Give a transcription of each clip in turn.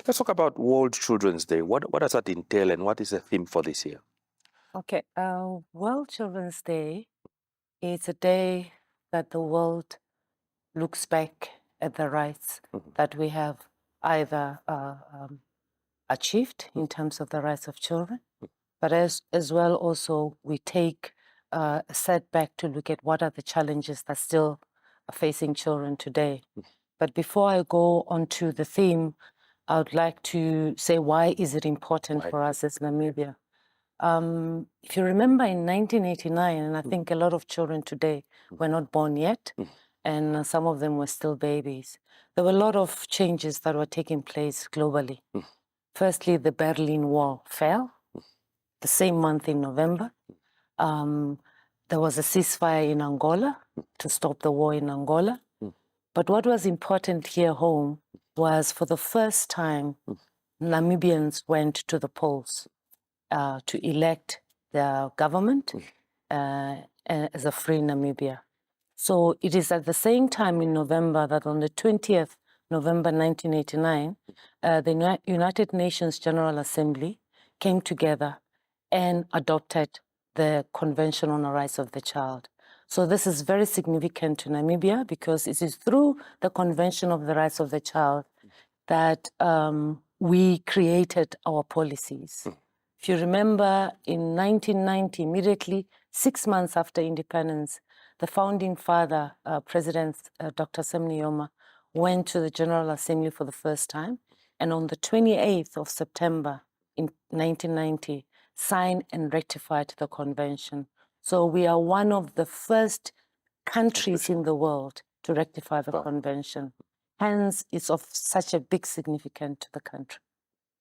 Let's talk about World Children's Day. What does that entail, and what is the theme for this year? Okay, World Children's Day is a day that the world looks back at the rights that we have either achieved in terms of the rights of children, but as well also we take a setback to look at what are the challenges that still are facing children today. But before I go on to the theme, I would like to say, why is it important for us as Namibia? If you remember in 1989, and I think a lot of children today were not born yet, and some of them were still babies, there were a lot of changes that were taking place globally. Firstly, the Berlin Wall fell the same month in November. There was a ceasefire in Angola to stop the war in Angola. But what was important here home was, for the first time, Namibians went to the polls to elect their government as a free Namibia. So it is at the same time in November that on the 20th November 1989, the United Nations General Assembly came together and adopted the Convention on the Rights of the Child. So this is very significant to Namibia, because it is through the Convention of the Rights of the Child that we created our policies. If you remember, in 1990, immediately 6 months after independence, the founding father, President Dr. Sam Nujoma, went to the General Assembly for the first time, and on the 28th of September in 1990, signed and ratified the convention. So we are one of the first countries in the world to ratify the convention. Hence, it's of such a big significance to the country.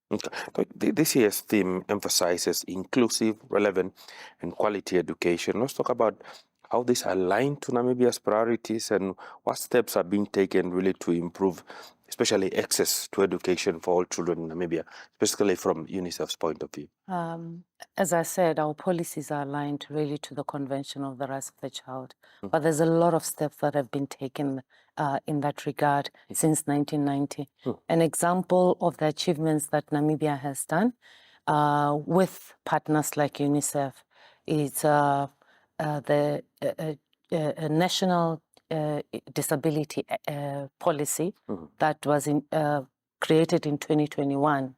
Okay. This year's theme emphasizes inclusive, relevant, and quality education. Let's talk about how this aligns to Namibia's priorities and what steps are being taken really to improve, especially access to education for all children in Namibia, especially from UNICEF's point of view. As I said, our policies are aligned really to the Convention of the Rights of the Child, but there's a lot of steps that have been taken in that regard since 1990. An example of the achievements that Namibia has done with partners like UNICEF is the national disability policy that was created in 2021,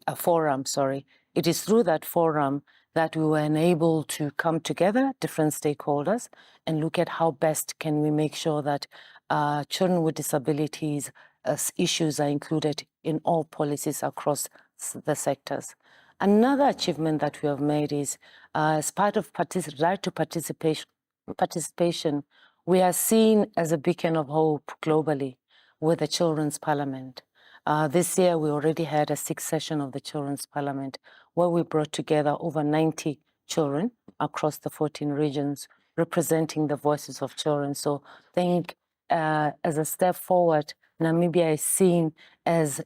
a forum, sorry. It is through that forum that we were enabled to come together, different stakeholders, and look at how best can we make sure that children with disabilities issues are included in all policies across the sectors. Another achievement that we have made is, as part of right to participation, we are seen as a beacon of hope globally with the Children's Parliament. This year, we already had a 6th session of the Children's Parliament, where we brought together over 90 children across the 14 regions, representing the voices of children. So I think as a step forward, Namibia is seen as,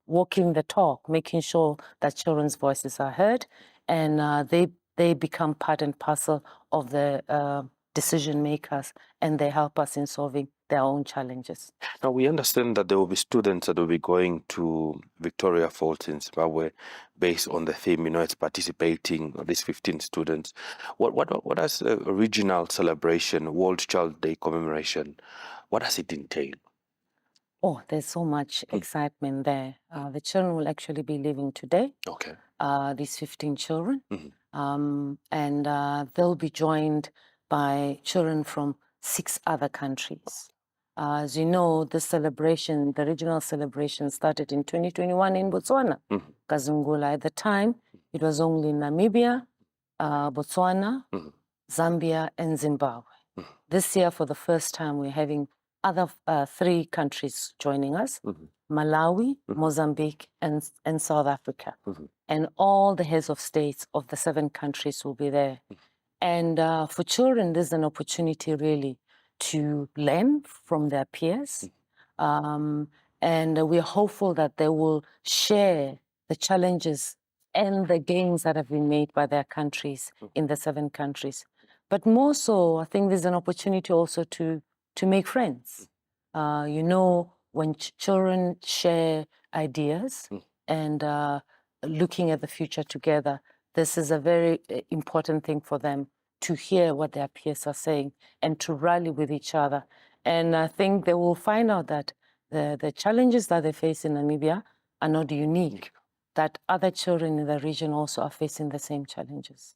walking the talk, making sure that children's voices are heard, and they become part and parcel of the decision makers, and they help us in solving their own challenges. Now, we understand that there will be students that will be going to Victoria Falls in Zimbabwe based on the theme, it's participating, these 15 students. What does a regional celebration, World Child Day commemoration, what does it entail? Oh, there's so much excitement there. The children will actually be leaving today. Okay. These 15 children. And they'll be joined by children from 6 other countries. As you know, the celebration, the regional celebration, started in 2021 in Botswana, Kazungula. At the time, it was only Namibia, Botswana, Zambia, and Zimbabwe. This year, for the first time, we're having other 3 countries joining us, Malawi, Mozambique, and South Africa. And all the heads of states of the 7 countries will be there. And for children, there's an opportunity really to learn from their peers. And we're hopeful that they will share the challenges and the gains that have been made by their countries in the 7 countries. But more so, I think there's an opportunity also to make friends. when children share ideas and looking at the future together, this is a very important thing for them to hear what their peers are saying and to rally with each other. And I think they will find out that the challenges that they face in Namibia are not unique, that other children in the region also are facing the same challenges.